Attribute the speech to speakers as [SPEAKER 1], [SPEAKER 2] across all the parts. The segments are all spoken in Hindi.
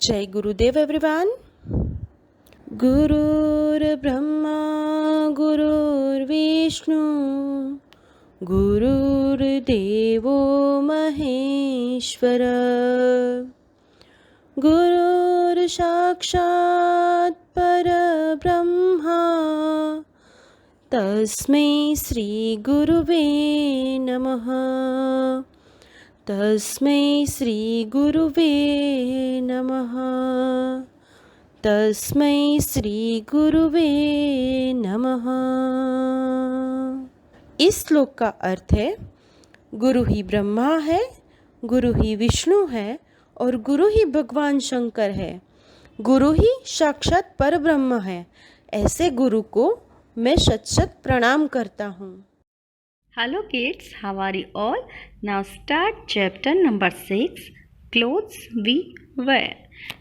[SPEAKER 1] जय गुरुदेव एवरीवन। गुरुर्ब्रह्मा गुरुर्विष्णु गुरुर्देवो महेश्वर गुरुर्साक्षात् परब्रह्मा तस्मै श्री गुरुवे नमः। तस्मै श्री गुरुवे नमः। तस्मै श्री गुरुवे नमः। इस श्लोक का अर्थ है, गुरु ही ब्रह्मा है, गुरु ही विष्णु है और गुरु ही भगवान शंकर है। गुरु ही साक्षात परब्रह्म है। ऐसे गुरु को मैं शत शत प्रणाम करता हूँ।
[SPEAKER 2] Hello kids, how are you all? Now start chapter number 6, clothes we wear.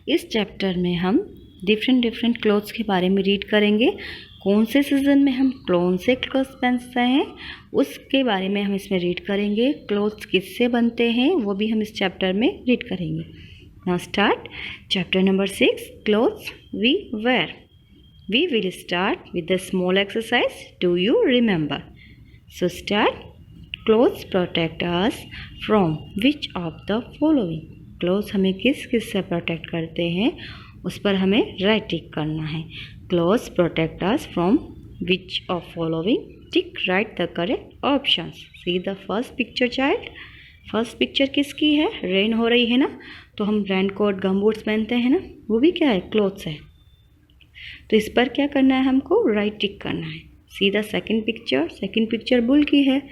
[SPEAKER 2] इस चैप्टर में हम डिफरेंट क्लोथ्स के बारे में रीड करेंगे। कौन से सीज़न में हम कौन से क्लोथ्स पहनते हैं उसके बारे में हम इसमें रीड करेंगे। क्लोथ्स किससे बनते हैं वो भी हम इस चैप्टर में रीड करेंगे। Now start chapter number 6, clothes we wear. We will start with the small exercise. Do you remember? So start. Clothes protect us from which of the following? Clothes हमें किस किस से प्रोटेक्ट करते हैं उस पर हमें राइट टिक करना है। Clothes protect us from which of following? Tick write the correct options. See the first picture child. First picture किसकी है? रेन हो रही है ना, तो हम रेन कोट गम बूट्स पहनते हैं ना, वो भी क्या है? क्लोथ्स है। तो इस पर क्या करना है? हमको राइट टिक करना है। See the second picture bull की है,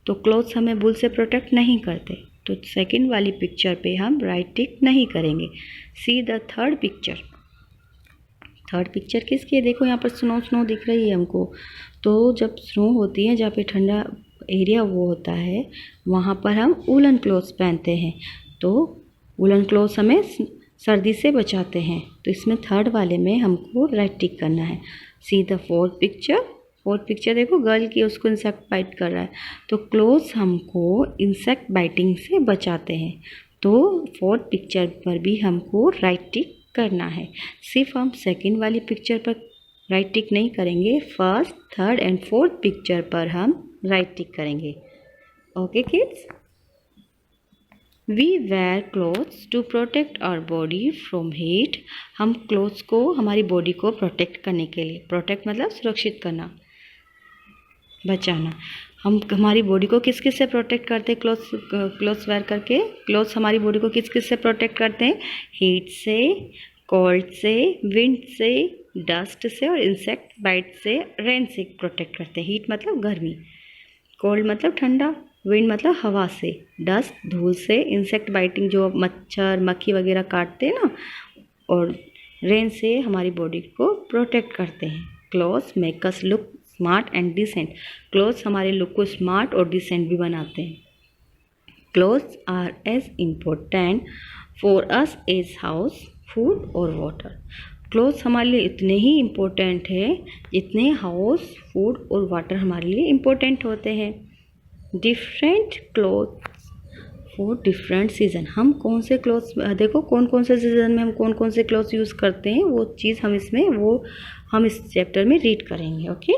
[SPEAKER 2] तो क्लोथ्स हमें बुल से प्रोटेक्ट नहीं करते, तो सेकेंड वाली पिक्चर पे हम राइट टिक नहीं करेंगे। सी द थर्ड पिक्चर किसकी है? देखो यहाँ पर स्नो दिख रही है हमको। तो जब स्नो होती है, जहाँ पे ठंडा एरिया वो होता है, वहाँ पर हम वूलन क्लोथ्स पहनते हैं, तो वूलन क्लोथ्स हमें सर्दी से बचाते हैं। तो इसमें थर्ड वाले में हमको राइट टिक करना है। सी द फोर्थ पिक्चर देखो गर्ल की, उसको इंसेक्ट बाइट कर रहा है, तो क्लोथ्स हमको इंसेक्ट बाइटिंग से बचाते हैं, तो फोर्थ पिक्चर पर भी हमको राइट टिक करना है। सिर्फ हम सेकंड वाली पिक्चर पर राइट टिक नहीं करेंगे, first, third and fourth picture पर हम राइट टिक करेंगे। Okay kids, we wear clothes to protect our body from heat. हम क्लोथ्स को हमारी बॉडी को प्रोटेक्ट करने के लिए, प्रोटेक्ट मतलब सुरक्षित करना, बचाना। हम हमारी बॉडी को किस किस से प्रोटेक्ट करते हैं? क्लोथ्स वेयर करके क्लोथ्स हमारी बॉडी को किस किस से प्रोटेक्ट करते हैं? हीट से, कोल्ड से, विंड से, डस्ट से और इंसेक्ट बाइट से, रेन से प्रोटेक्ट करते हैं। हीट मतलब गर्मी, कोल्ड मतलब ठंडा, विंड मतलब हवा से, डस्ट धूल से, इंसेक्ट बाइटिंग जो मच्छर मक्खी वगैरह काटते हैं ना, और रेन से हमारी बॉडी को प्रोटेक्ट करते हैं। Clothes make us look smart and decent. Clothes हमारे लुक को स्मार्ट और डिसेंट भी बनाते हैं। Clothes are as important for us as house, food और वाटर। क्लोथ्स हमारे लिए इतने ही इम्पोर्टेंट है जितने हाउस, फूड और वाटर हमारे लिए इम्पोर्टेंट होते हैं। Different clothes for different season. हम कौन से क्लोथ्स, देखो कौन कौन से सीज़न में हम कौन कौन से क्लोथ्स यूज़ करते हैं, वो चीज़ हम इस चैप्टर में रीड करेंगे। Okay,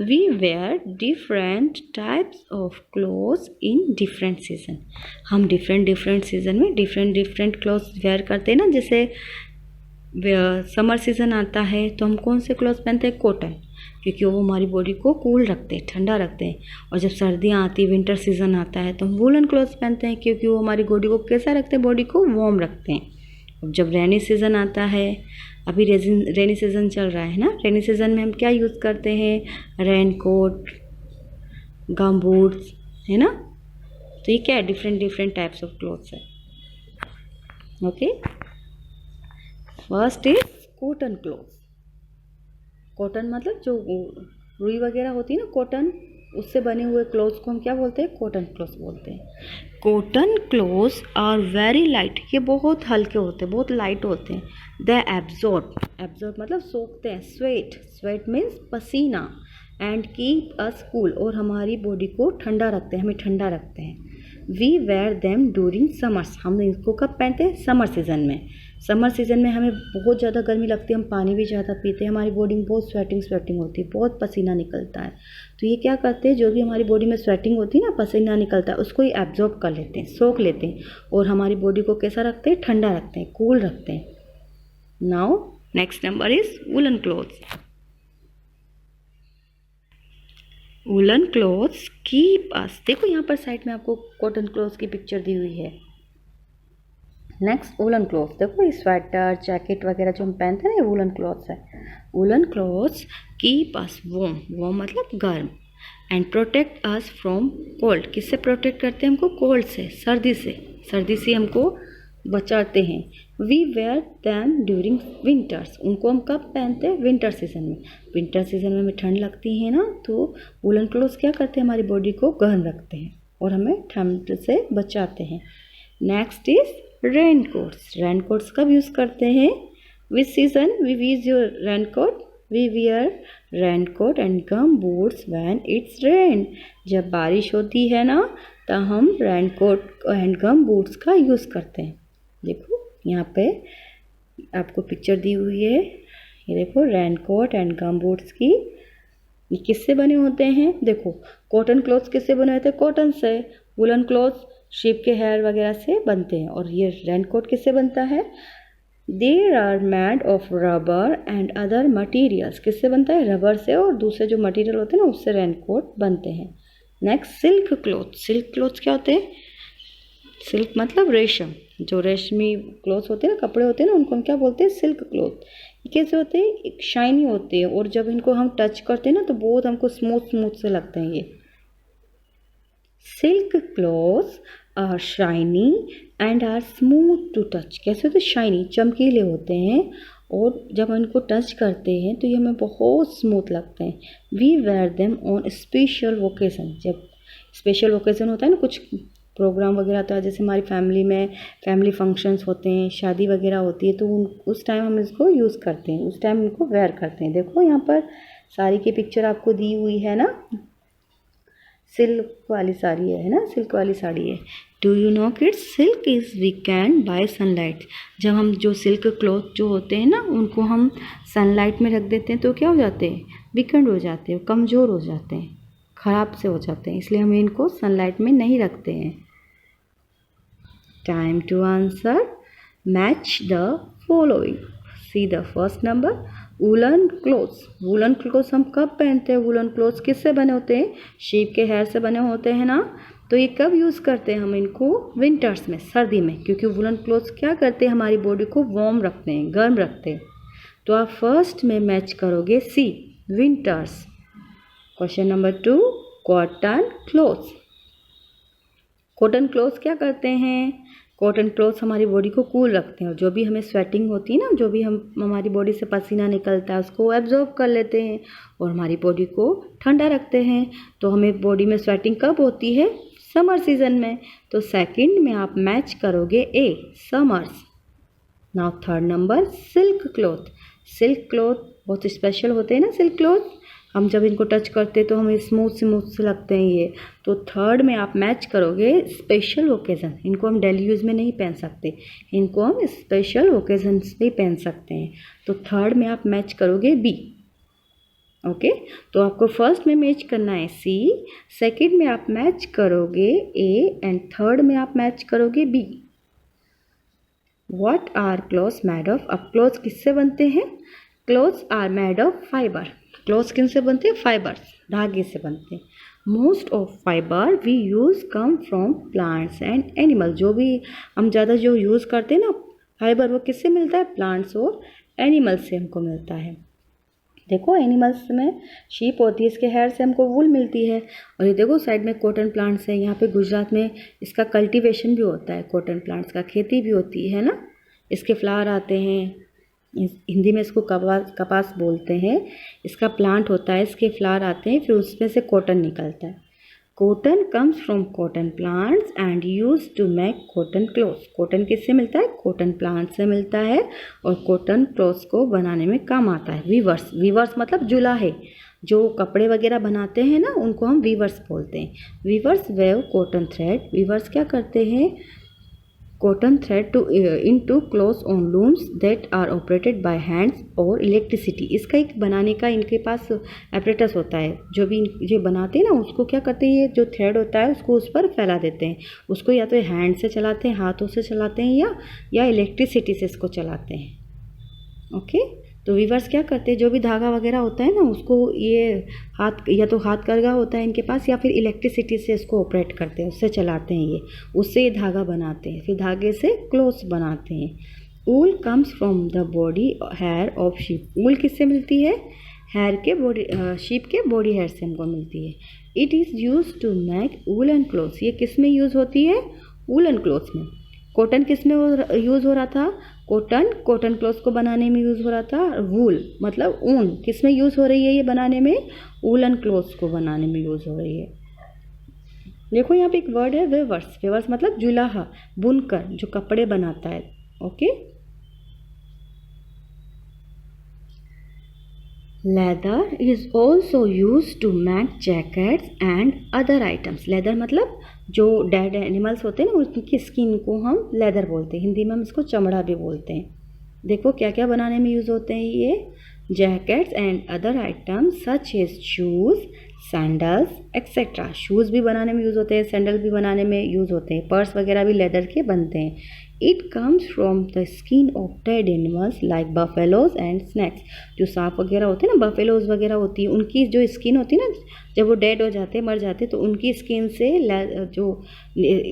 [SPEAKER 2] we wear different types of clothes in different season. हम डिफरेंट सीज़न में डिफरेंट क्लोथ्स वेयर करते हैं ना। जैसे समर सीज़न आता है तो हम कौन से क्लोथ्स पहनते हैं? कॉटन, क्योंकि वो हमारी बॉडी को कूल रखते हैं, ठंडा रखते हैं। और जब सर्दियाँ आती, विंटर सीज़न आता है, तो हम वूलन क्लोथ्स पहनते हैं, क्योंकि वो हमारी बॉडी को कैसा रखते हैं? बॉडी को वार्म रखते हैं। अब जब रेनी सीज़न आता है, अभी रेनी सीज़न चल रहा है ना, रेनी सीज़न में हम क्या यूज़ करते हैं? रेन कोट, गम बूट्स, है ना। तो ये क्या है? डिफरेंट टाइप्स ऑफ क्लोथ्स है। Okay, first is cotton clothes. Cotton मतलब जो रुई वगैरह होती है ना, कॉटन, उससे बने हुए क्लोथ्स को हम क्या बोलते हैं? कॉटन क्लोथ्स बोलते हैं। Cotton clothes are very light. ये बहुत हल्के होते हैं, बहुत लाइट होते हैं। दे एब्जॉर्ब मतलब सोखते हैं। स्वेट मीन्स पसीना, एंड कीप अस कूल, और हमारी बॉडी को ठंडा रखते हैं, हमें ठंडा रखते हैं। We wear them during summers. हम इसको कब पहनते हैं? समर सीज़न में। समर सीज़न में हमें बहुत ज़्यादा गर्मी लगती है, हम पानी भी ज़्यादा पीते हैं, हमारी बॉडी में बहुत स्वेटिंग होती है, बहुत पसीना निकलता है। तो ये क्या करते हैं, जो भी हमारी बॉडी में स्वेटिंग होती है ना, पसीना निकलता है, उसको ये एब्जॉर्ब कर लेते हैं, सोख लेते हैं और हमारी बॉडी को कैसा रखते हैं, ठंडा रखते हैं, कूल रखते हैं। Now next number is woollen clothes. Woollen clothes keep us, देखो यहाँ पर साइड में आपको कॉटन क्लॉथ्स की पिक्चर दी हुई है। नेक्स्ट वूलन क्लॉथ्स, देखो ये स्वेटर जैकेट वगैरह जो हम पहनते हैं ना, ये वूलन क्लॉथ्स है। Woollen clothes keep us warm, warm मतलब गर्म, and protect us from cold, किससे प्रोटेक्ट करते हैं हमको, कोल्ड से, सर्दी से हमको बचाते हैं। We wear them during winters, उनको हम कब पहनते हैं, विंटर सीजन में। विंटर सीजन में हमें ठंड लगती है ना, तो वूलन क्लॉथ्स क्या करते हैं, हमारी बॉडी को गर्म रखते हैं और हमें ठंड से बचाते हैं। नेक्स्ट इज रेनकोट्स, रेनकोट्स कब यूज़ करते हैं, which season we use your raincoat, we wear raincoat and gum boots when it's rain, जब बारिश होती है ना, तो हम रेनकोट एंड गम बूट्स का यूज़ करते हैं। देखो यहाँ पे आपको पिक्चर दी हुई है, ये देखो रेनकोट एंड गम बूट्स की, ये किससे बने होते हैं, देखो कॉटन क्लॉथ्स किससे बने होते हैं, कॉटन से। वुलन क्लॉथ्स शीप के हेयर वगैरह से बनते हैं, और ये रेनकोट किससे बनता है, there are made of rubber and other materials, किससे बनता है, रबर से और दूसरे जो मटीरियल होते हैं ना, उससे रेनकोट बनते हैं। Next silk cloth, silk clothes क्या होते हैं, सिल्क मतलब रेशम, जो रेशमी क्लॉथ होते हैं ना, कपड़े होते हैं ना, उनको हम क्या बोलते हैं, सिल्क क्लॉथ। ये कैसे होते हैं, एक शाइनी होते हैं, और जब इनको हम टच करते हैं ना, तो बहुत हमको स्मूथ से लगते हैं ये। Silk clothes are shiny and are smooth to touch, कैसे होते हैं, शाइनी, चमकीले होते हैं, और जब हम इनको टच करते हैं तो ये हमें बहुत स्मूथ लगते हैं। We wear them on special occasion, जब स्पेशल ओकेजन होता है ना, कुछ प्रोग्राम वगैरह होता है, जैसे हमारी फैमिली में फैमिली फंक्शंस होते हैं, शादी वगैरह होती है, तो उस टाइम हम इसको यूज़ करते हैं, उस टाइम इनको वेयर करते हैं। देखो यहाँ पर साड़ी की पिक्चर आपको दी हुई है ना, सिल्क वाली साड़ी है ना, सिल्क वाली साड़ी है। Do you know kids, silk is weekend bye sunlight, जब हम जो सिल्क क्लॉथ जो होते हैं ना, उनको हम सनलाइट में रख देते हैं तो क्या हो जाते हैं, वीकेंड हो जाते हैं, कमज़ोर हो जाते हैं, ख़राब से हो जाते हैं, इसलिए हम इनको सनलाइट में नहीं रखते हैं। Time to answer, match the following, see the first number, woollen clothes, woollen clothes हम कब पहनते हैं, वूलन क्लोथ्स किससे बने होते हैं, शीप के हेयर से बने होते हैं ना, तो ये कब यूज़ करते हैं हम इनको, विंटर्स में, सर्दी में, क्योंकि वूलन क्लोथ्स क्या करते हैं, हमारी बॉडी को वार्म रखते हैं, गर्म रखते हैं। तो आप फर्स्ट में मैच करोगे C, winters. Question number 2, cotton clothes, cotton clothes क्या करते हैं, कॉटन क्लोथ्स हमारी बॉडी को कूल रखते हैं, और जो भी हमें स्वेटिंग होती है ना, जो भी हमारी बॉडी से पसीना निकलता है, उसको एब्जॉर्ब कर लेते हैं और हमारी बॉडी को ठंडा रखते हैं। तो हमें बॉडी में स्वेटिंग कब होती है, समर सीजन में, तो सेकंड में आप मैच करोगे A, summers. Now third number, silk cloth, silk cloth बहुत स्पेशल होते हैं ना, सिल्क क्लॉथ, हम जब इनको टच करते हैं तो हमें स्मूथ से लगते हैं ये। तो थर्ड में आप मैच करोगे स्पेशल ओकेज़न, इनको हम डेली यूज़ में नहीं पहन सकते, इनको हम स्पेशल ओकेजन्स पे पहन सकते हैं। तो थर्ड में आप मैच करोगे बी। ओके, तो आपको फर्स्ट में मैच करना है सी, सेकंड में आप मैच करोगे ए, एंड थर्ड में आप मैच करोगे B. What are clothes made of, अब क्लॉथ्स किससे बनते हैं, clothes are made of fibre, clothes किन से बनते हैं, फाइबर्स, धागे से बनते हैं। Most of fibre we use come from plants and animal, जो भी हम ज़्यादा जो यूज़ करते हैं ना फाइबर, वो किससे मिलता है, प्लांट्स और एनिमल्स से हमको मिलता है। देखो एनिमल्स में शीप होती है, इसके हेयर से हमको वूल मिलती है, और ये देखो साइड में कॉटन प्लांट्स है, यहाँ पे गुजरात में इसका कल्टीवेशन भी होता है, कॉटन प्लांट्स का खेती भी होती है ना, इसके फ्लावर आते हैं, हिंदी में इसको कपास बोलते हैं, इसका प्लांट होता है, इसके फ्लावर आते हैं, फिर उसमें से कॉटन निकलता है। Cotton comes from cotton plants and use to make cotton clothes, cotton किससे मिलता है, कॉटन प्लांट से मिलता है, और कॉटन क्लॉथ्स को बनाने में काम आता है। वीवर्स, वीवर्स मतलब जुलाहे, जो कपड़े वगैरह बनाते हैं ना, उनको हम वीवर्स बोलते हैं। Weavers weave cotton thread, weavers क्या करते हैं, cotton thread to into clothes on looms that are operated by hands और इलेक्ट्रिसिटी। इसका एक बनाने का इनके पास एपरेटस होता है, जो भी जो बनाते हैं ना उसको क्या करते हैं, ये जो थ्रेड होता है उसको उस पर फैला देते हैं। उसको या तो हैंड से चलाते हैं, हाथों से चलाते हैं, या इलेक्ट्रिसिटी से इसको चलाते हैं। ओके, तो वीवर्स क्या करते हैं, जो भी धागा वगैरह होता है ना उसको ये हाथ या तो हाथ करगा होता है इनके पास, या फिर इलेक्ट्रिसिटी से इसको ऑपरेट करते हैं, उससे चलाते हैं, ये उससे ये धागा बनाते हैं, फिर धागे से क्लोथ्स बनाते हैं। Wool comes from the body hair of sheep. Wool किससे मिलती है, हेयर के बॉडी शीप के बॉडी हेयर से हमको मिलती है। It is use to make woollen clothes. ये किस में यूज़ होती है, वूलन क्लोथ्स में। कॉटन किस में यूज़ हो रहा था, कॉटन क्लॉथ्स को बनाने में यूज़ हो रहा था। वूल मतलब ऊन किस में यूज़ हो रही है, ये बनाने में वूलन क्लॉथ्स को बनाने में यूज़ हो रही है। देखो यहाँ पे एक वर्ड है वेवर्स। वेवर्स मतलब जुलाहा, बुनकर जो कपड़े बनाता है। Okay, leather is also use to make jackets and other items. Leather मतलब जो डेड एनिमल्स होते हैं ना उनकी स्किन को हम लेदर बोलते हैं, हिंदी में हम इसको चमड़ा भी बोलते हैं। देखो क्या क्या बनाने में यूज़ होते हैं ये, jackets and other items such as shoes, sandals etcetera. Shoes भी बनाने में यूज़ होते हैं, सैंडल भी बनाने में यूज़ होते हैं, पर्स वगैरह भी लेदर के बनते हैं। It comes from the skin of dead animals like buffaloes and snacks. जो सांप वगैरह होते हैं ना, बफेलोज वगैरह होती है, उनकी जो स्किन होती है ना, जब वो डेड हो जाते हैं, मर जाते हैं, तो उनकी स्किन से जो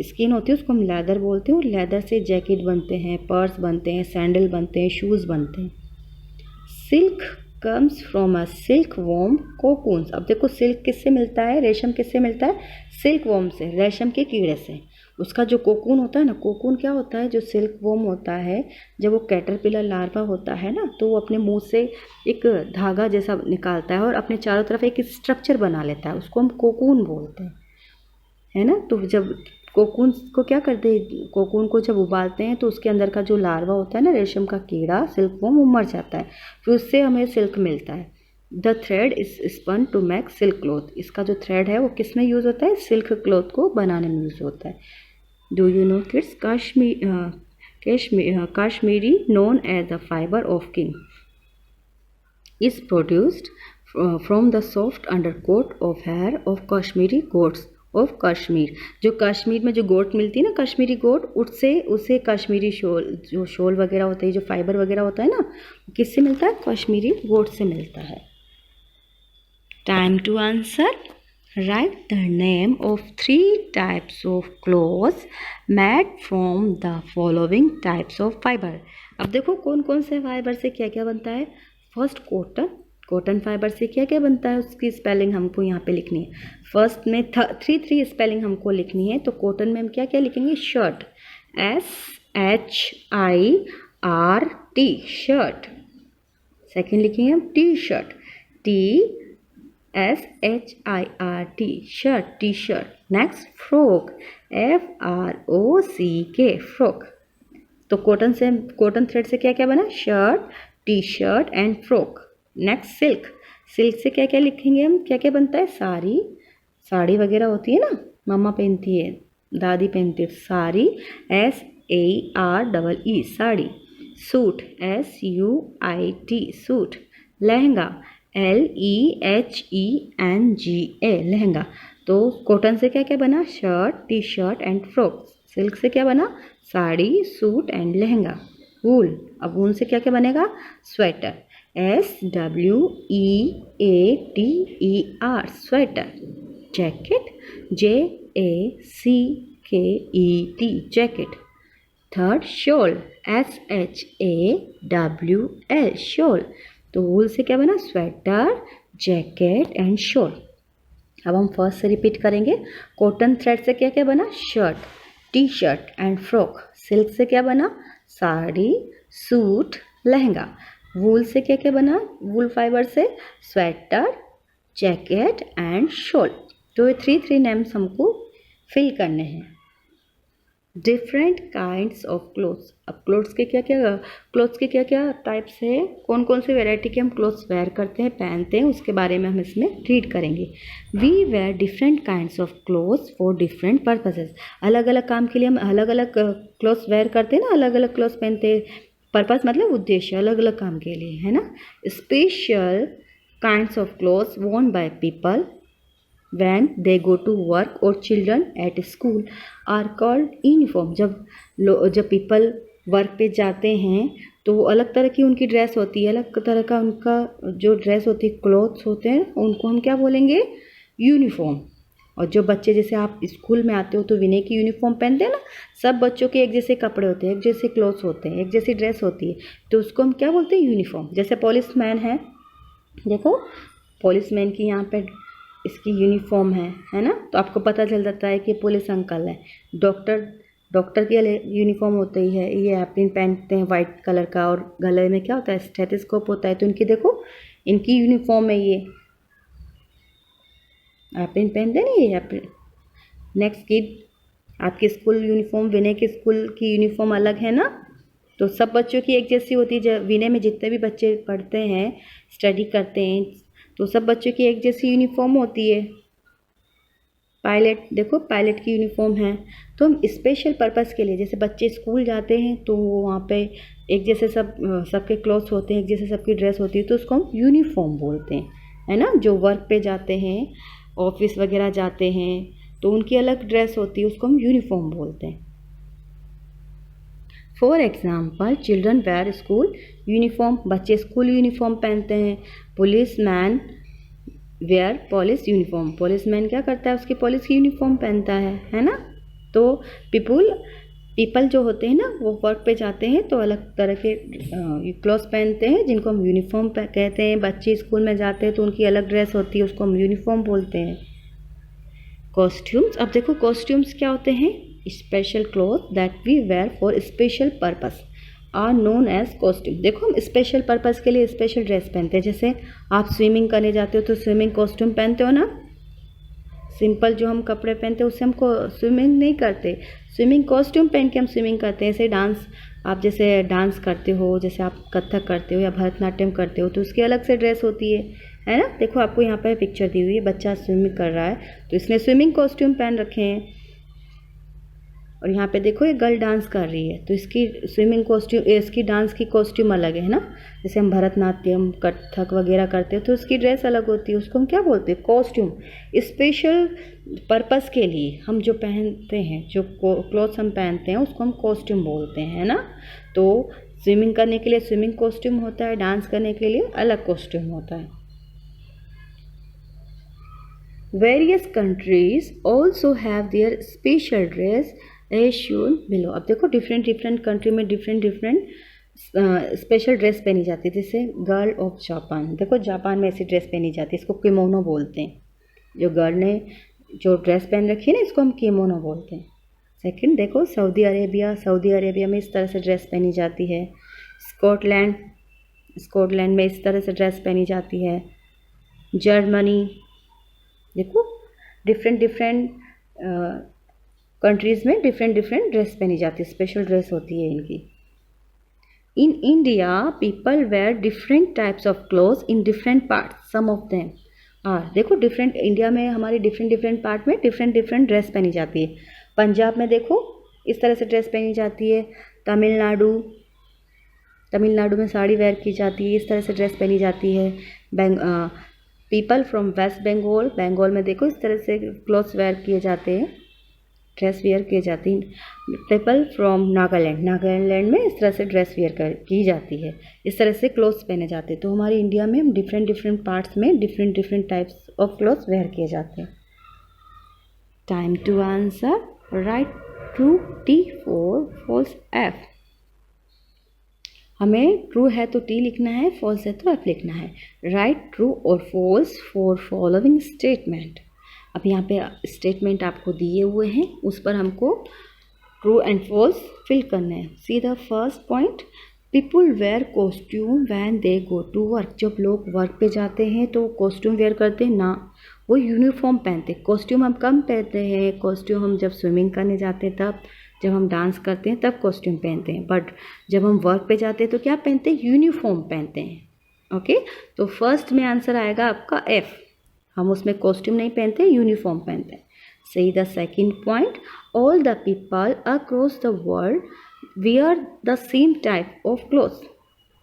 [SPEAKER 2] स्किन होती है उसको हम लेदर बोलते हैं। और लेदर से जैकेट बनते हैं, पर्स बनते हैं, सैंडल बनते हैं, शूज़ बनते हैं। Silk comes from a silk worm cocoons. अब देखो सिल्क किससे मिलता है, रेशम किससे मिलता है, सिल्क वॉर्म से, रेशम के कीड़े से। उसका जो कोकून होता है ना, कोकून क्या होता है, जो सिल्क वॉर्म होता है, जब वो कैटरपिलर लार्वा होता है ना, तो वो अपने मुंह से एक धागा जैसा निकालता है और अपने चारों तरफ एक स्ट्रक्चर बना लेता है, उसको हम कोकून बोलते हैं, है ना। तो जब कोकून को क्या करते हैं, कोकून को जब उबालते हैं तो उसके अंदर का जो लार्वा होता है ना, रेशम का कीड़ा, सिल्क वॉर्म, वो मर जाता है, फिर उससे हमें सिल्क मिलता है। The thread is spun to make silk cloth. इसका जो थ्रेड है वो किस में यूज़ होता है, सिल्क क्लॉथ को बनाने में यूज़ होता है। Do you know kids, Kashmiri known as the fibre of king is produced from the soft undercoat of hair of Kashmiri goats of Kashmir. जो कश्मीर में जो गोट मिलती है ना, कश्मीरी गोट, उससे कश्मीरी शॉल, जो शॉल वगैरह होता है, जो फाइबर वगैरह होता है ना, किससे मिलता है, कश्मीरी गोट से मिलता है। Time to answer. Write the name of 3 types of clothes made from the following types of fibre. अब देखो कौन कौन से फाइबर से क्या क्या बनता है। फर्स्ट कॉटन, कॉटन फाइबर से क्या क्या बनता है उसकी स्पेलिंग हमको यहाँ पे लिखनी है। फर्स्ट में 3 स्पेलिंग हमको लिखनी है, तो कॉटन में हम क्या क्या लिखेंगे, शर्ट, SHIRT, शर्ट। सेकेंड लिखेंगे हम T shirt, TSHIRT, shirt, T shirt. Next frock, FROCK, frock. तो कॉटन थ्रेड से क्या क्या बना, shirt, T shirt and frock. Next silk, silk से क्या क्या लिखेंगे हम, क्या क्या बनता है, साड़ी वगैरह होती है ना, मम्मा पहनती है, दादी पहनती है, sari, SAREE, sari. Suit, SUIT, suit. Lehenga, LEHENGA, lehenga. तो कॉटन से क्या क्या बना, shirt, T shirt and frock. Silk से क्या बना, साड़ी, सूट एंड लहंगा। वूल, अब वूल से क्या क्या बनेगा, sweater, SWEATER, sweater. Jacket, JACKET, jacket. Third shawl, SHAWL, shawl. तो वूल से क्या बना, स्वेटर, जैकेट एंड शॉल। अब हम फर्स्ट से रिपीट करेंगे। कॉटन थ्रेड से क्या क्या बना, shirt, T shirt and frock. Silk से क्या बना, साड़ी, सूट, लहंगा। वूल से क्या क्या बना, वूल फाइबर से स्वेटर, जैकेट एंड शॉल। तो ये 3 नेम्स हमको फिल करने हैं। Different kinds of clothes. अब क्लोथ्स के क्या क्या टाइप्स है, कौन कौन सी वेराइटी के हम क्लोथ्स वेयर करते हैं, पहनते हैं, उसके बारे में हम इसमें रीड करेंगे। We wear different kinds of clothes for different purposes. अलग अलग काम के लिए हम अलग अलग क्लोथ्स वेयर करते हैं ना, अलग अलग क्लोथ्स पहनते हैं। पर्पस मतलब उद्देश्य, अलग अलग काम के लिए, है ना। Special kinds of clothes worn by people when they go to work or children at school are called uniform। जब पीपल वर्क पे जाते हैं तो अलग तरह की उनकी ड्रेस होती है, अलग तरह का उनका जो ड्रेस होती है, क्लोथ्स होते हैं, उनको हम क्या बोलेंगे, यूनिफॉर्म। और जो बच्चे, जैसे आप स्कूल में आते हो तो विनय की यूनिफॉर्म पहनते हैं ना, सब बच्चों के एक जैसे कपड़े होते हैं, एक जैसे क्लोथ्स होते हैं, एक जैसी ड्रेस होती है, तो उसको हम क्या बोलते हैं, यूनिफॉर्म। जैसे पुलिसमैन है, देखो पुलिसमैन की यहाँ पे इसकी यूनिफॉर्म है ना, तो आपको पता चल जाता है कि पुलिस अंकल है। डॉक्टर की यूनिफॉर्म होती है, ये एप्रिन पहनते हैं वाइट कलर का, और गले में क्या होता है, स्टेथोस्कोप होता है। तो इनकी देखो, इनकी यूनिफॉर्म है, ये एप्रिन पहनते नहीं, ये एप्रिन। नेक्स्ट की आपकी स्कूल यूनिफॉर्म, विनय की स्कूल की यूनिफॉर्म अलग है ना, तो सब बच्चों की एक जैसी होती है। जब विनय में जितने भी बच्चे पढ़ते हैं, स्टडी करते हैं, तो सब बच्चों की एक जैसी यूनिफॉर्म होती है। पायलट, देखो पायलट की यूनिफॉर्म है। तो हम स्पेशल पर्पस के लिए, जैसे बच्चे स्कूल जाते हैं तो वहाँ पे एक जैसे सबके क्लॉथ्स होते हैं, एक जैसे सबकी ड्रेस होती है, तो उसको हम यूनिफॉर्म बोलते हैं, है ना। जो वर्क पे जाते हैं, ऑफिस वगैरह जाते हैं, तो उनकी अलग ड्रेस होती है, उसको हम यूनिफॉर्म बोलते हैं। For example, children wear school uniform, बच्चे स्कूल यूनिफॉर्म पहनते हैं। Policeman wear police uniform, policeman क्या करता है, उसकी पुलिस की यूनिफॉर्म पहनता है ना। तो पीपल जो होते हैं ना, वो वर्क पे जाते हैं तो अलग तरह के क्लॉथ्स पहनते हैं, जिनको हम यूनिफॉर्म कहते हैं। बच्चे स्कूल में जाते हैं तो उनकी अलग ड्रेस होती है, उसको हम यूनिफॉर्म बोलते हैं। कॉस्ट्यूम्स, अब देखो कॉस्ट्यूम्स क्या होते हैं, special cloth that we wear for special purpose are known as costume. देखो हम स्पेशल पर्पस के लिए स्पेशल ड्रेस पहनते हैं। जैसे आप स्विमिंग करने जाते हो तो स्विमिंग कॉस्ट्यूम पहनते हो ना। सिंपल जो हम कपड़े पहनते हैं उससे हमको स्विमिंग नहीं करते, स्विमिंग कॉस्ट्यूम पहन के हम स्विमिंग करते हैं। ऐसे डांस, आप जैसे डांस करते हो, जैसे आप कथक करते हो या भरतनाट्यम करते हो, तो उसकी अलग से ड्रेस होती है ना। देखो आपको यहाँ पर पिक्चर दी हुई है, बच्चा स्विमिंग कर रहा है तो इसने स्विमिंग कॉस्ट्यूम पहन रखे हैं। और यहाँ पे देखो ये गर्ल डांस कर रही है, तो इसकी स्विमिंग कॉस्ट्यूम, इसकी डांस की कॉस्ट्यूम अलग है ना। जैसे हम भरतनाट्यम, कथक वगैरह करते हैं तो उसकी ड्रेस अलग होती है, उसको हम क्या बोलते हैं, कॉस्ट्यूम। स्पेशल पर्पस के लिए हम जो पहनते हैं, जो क्लॉथ्स हम पहनते हैं, उसको हम कॉस्ट्यूम बोलते हैं, है ना। तो स्विमिंग करने के लिए स्विमिंग कॉस्ट्यूम होता है, डांस करने के लिए अलग कॉस्ट्यूम होता है। Various countries also have their special dress as shown below. अब देखो डिफरेंट कंट्री में डिफरेंट स्पेशल ड्रेस पहनी जाती है। जैसे गर्ल ऑफ जापान, देखो जापान में ऐसी ड्रेस पहनी जाती है, इसको किमोनो बोलते हैं। जो गर्ल ने जो ड्रेस पहन रखी है ना, इसको हम किमोनो बोलते हैं। सेकंड देखो सऊदी अरेबिया में इस तरह से ड्रेस पहनी जाती है। स्कॉटलैंड में इस तरह से ड्रेस पहनी जाती है। जर्मनी, देखो डिफरेंट कंट्रीज़ में डिफरेंट ड्रेस पहनी जाती है, स्पेशल ड्रेस होती है इनकी। In India people wear different types of clothes in different parts, some of them are. देखो डिफरेंट, इंडिया में हमारी डिफरेंट पार्ट में डिफरेंट ड्रेस पहनी जाती है। पंजाब में देखो इस तरह से ड्रेस पहनी जाती है। तमिलनाडु में साड़ी वेयर की जाती है, इस तरह से ड्रेस पहनी जाती है। पीपल फ्रॉम वेस्ट बंगाल में देखो इस तरह से क्लॉथ्स वेयर किए जाते हैं, ड्रेस वेयर किए जाती हैं। पीपल फ्रॉम नागालैंड में इस तरह से ड्रेस वेयर की जाती है, इस तरह से क्लॉथ्स पहने जाते हैं। तो हमारे इंडिया में हम डिफरेंट पार्ट्स में different types of clothes wear किए जाते हैं। Time to answer, write true T for false F. हमें ट्रू है तो टी लिखना है, फॉल्स है तो एफ लिखना है। राइट ट्रू और फॉल्स फॉर फॉलोइंग स्टेटमेंट। अब यहाँ पे स्टेटमेंट आपको दिए हुए हैं, उस पर हमको ट्रू एंड फॉल्स फिल करना है। See the first point, people wear costume when they go to work. जब लोग वर्क पे जाते हैं तो कॉस्ट्यूम वेयर करते हैं ना, वो यूनिफॉर्म पहनते हैं। कॉस्ट्यूम हम कम पहनते हैं, कॉस्ट्यूम हम जब स्विमिंग करने जाते हैं तब, जब हम डांस करते हैं तब कॉस्ट्यूम पहनते हैं, बट जब हम वर्क पे जाते हैं तो क्या पहनते हैं, यूनिफॉर्म पहनते हैं। ओके, तो फर्स्ट में आंसर आएगा आपका एफ, हम उसमें कॉस्ट्यूम नहीं पहनते, यूनिफॉर्म पहनते हैं। See the second point, all the people across the world wear the same type of clothes.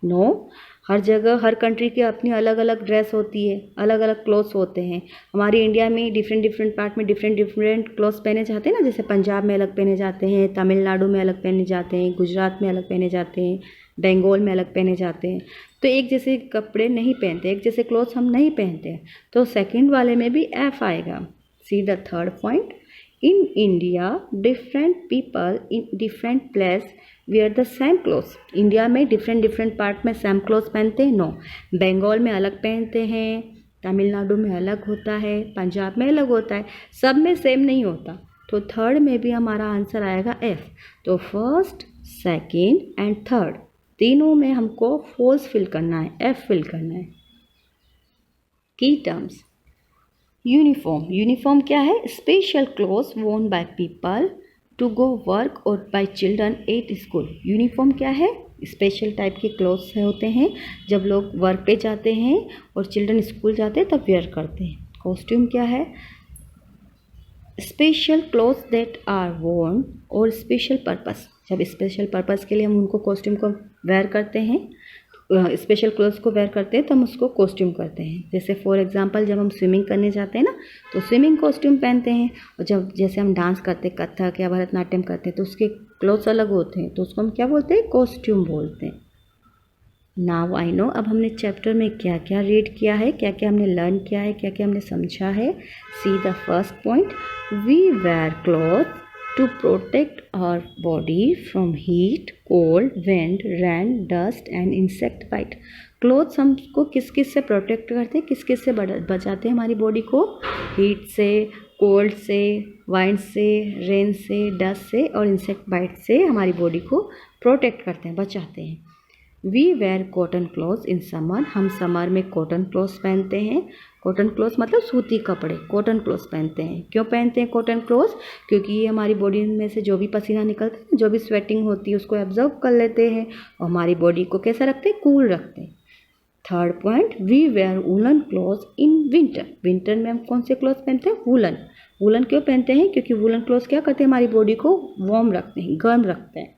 [SPEAKER 2] No, हर जगह हर कंट्री की अपनी अलग अलग ड्रेस होती है, अलग अलग क्लोथ्स होते हैं। हमारे इंडिया में डिफरेंट पार्ट में डिफरेंट क्लोथ्स पहने जाते हैं ना, जैसे पंजाब में अलग पहने जाते हैं, तमिलनाडु में अलग पहने जाते हैं, गुजरात में अलग पहने जाते हैं, बंगाल में अलग पहने जाते हैं। तो एक जैसे कपड़े नहीं पहनते, एक जैसे क्लोथ्स हम नहीं पहनते हैं, तो सेकेंड वाले में भी एफ आएगा। See the third point, in India different people in different place wear the same clothes. India में डिफरेंट पार्ट में सेम क्लोथ्स पहनते हैं, नो। बंगाल में अलग पहनते हैं, तमिलनाडु में अलग होता है, पंजाब में अलग होता है, सब में सेम नहीं होता। तो थर्ड में भी हमारा आंसर आएगा एफ। तो फर्स्ट, सेकेंड एंड थर्ड तीनों में हमको फॉल्स फिल करना है, एफ फिल करना है। की टर्म्स, यूनिफॉर्म, यूनिफॉर्म क्या है, special clothes worn by people to go work और by children at school. Uniform क्या है, स्पेशल टाइप के क्लोथ्स होते हैं, जब लोग वर्क पे जाते हैं और चिल्ड्रन स्कूल जाते हैं तब वेयर करते हैं। कॉस्ट्यूम क्या है, special clothes that are worn और स्पेशल पर्पस, जब स्पेशल पर्पस के लिए हम उनको कॉस्ट्यूम को वेयर करते हैं, स्पेशल क्लोथ्स को वेयर करते हैं तो हम उसको कॉस्ट्यूम करते हैं। जैसे फॉर एग्जांपल जब हम स्विमिंग करने जाते हैं ना, तो स्विमिंग कॉस्ट्यूम पहनते हैं, और जब जैसे हम डांस करते हैं, कथक या भरतनाट्यम करते हैं, तो उसके क्लोथ्स अलग होते हैं, तो उसको हम क्या बोलते हैं, कॉस्ट्यूम बोलते हैं। नाउ आई नो, अब हमने चैप्टर में क्या क्या रीड किया है, क्या क्या हमने लर्न किया है, क्या क्या हमने समझा है। See the first point, we wear cloth to protect our body from heat, cold, wind, rain, dust and insect bite. Clothes हमको किस किस से प्रोटेक्ट करते हैं, किस किस से बचाते हैं हमारी बॉडी को, हीट से, कोल्ड से, वाइंड से, रेन से, डस्ट से और इंसेक्ट बाइट से हमारी बॉडी को प्रोटेक्ट करते हैं, बचाते हैं। We wear cotton clothes in summer, हम समर में कॉटन क्लॉथ्स पहनते हैं। कॉटन क्लॉथ्स मतलब सूती कपड़े, कॉटन क्लॉथ्स पहनते हैं। क्यों पहनते हैं कॉटन क्लॉथ्स, क्योंकि ये हमारी बॉडी में से जो भी पसीना निकलता है, जो भी स्वेटिंग होती है, उसको एब्जॉर्ब कर लेते हैं और हमारी बॉडी को कैसा रखते हैं, कूल रखते हैं। Third point, we wear woollen clothes in winter, winter में हम कौन से क्लॉथ्स पहनते हैं, वूलन। वूलन क्यों पहनते हैं, क्योंकि वूलन क्लॉथ्स क्या करते हैं, हमारी बॉडी को वार्म रखते हैं, गर्म रखते हैं।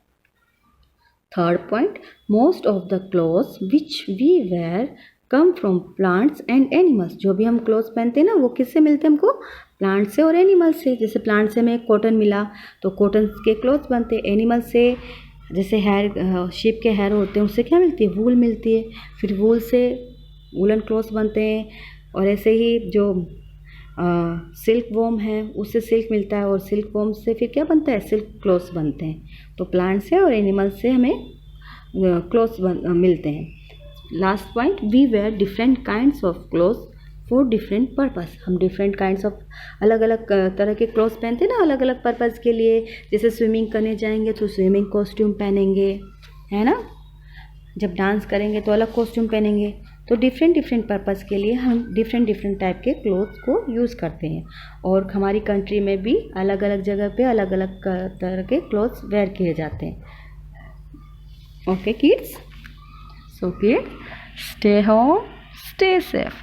[SPEAKER 2] Third point, most of the clothes which we wear come from plants and animals, जो भी हम क्लॉथ्स पहनते हैं ना, वो किससे मिलते हैं हमको, प्लांट से और एनिमल से। जैसे प्लांट से हमें कॉटन मिला तो कॉटन के क्लॉथ्स बनते हैं, एनिमल से जैसे हेयर, शीप के हेयर होते हैं, उससे क्या मिलती है, वूल मिलती है, फिर वूल से वूलन क्लॉथ्स बनते हैं। और ऐसे ही जो सिल्क वॉर्म है, उससे सिल्क मिलता है, और सिल्क वॉर्म से फिर क्या बनता है, सिल्क क्लॉथ्स बनते हैं। तो प्लांट से और एनिमल से हमें क्लॉथ्स मिलते हैं। Last point, we wear different kinds of clothes for different purpose, हम डिफरेंट काइंड्स ऑफ अलग अलग तरह के क्लॉथ्स पहनते हैं ना, अलग अलग पर्पस के लिए। जैसे स्विमिंग करने जाएंगे तो स्विमिंग कॉस्ट्यूम पहनेंगे, है ना, जब डांस करेंगे तो अलग कॉस्ट्यूम पहनेंगे। तो डिफरेंट पर्पस के लिए हम डिफरेंट टाइप के क्लॉथ्स को यूज़ करते हैं। और हमारी कंट्री में भी अलग अलग जगह पे अलग अलग तरह के क्लॉथ्स वेयर किए जाते हैं। Okay kids, so kids, stay home, stay safe.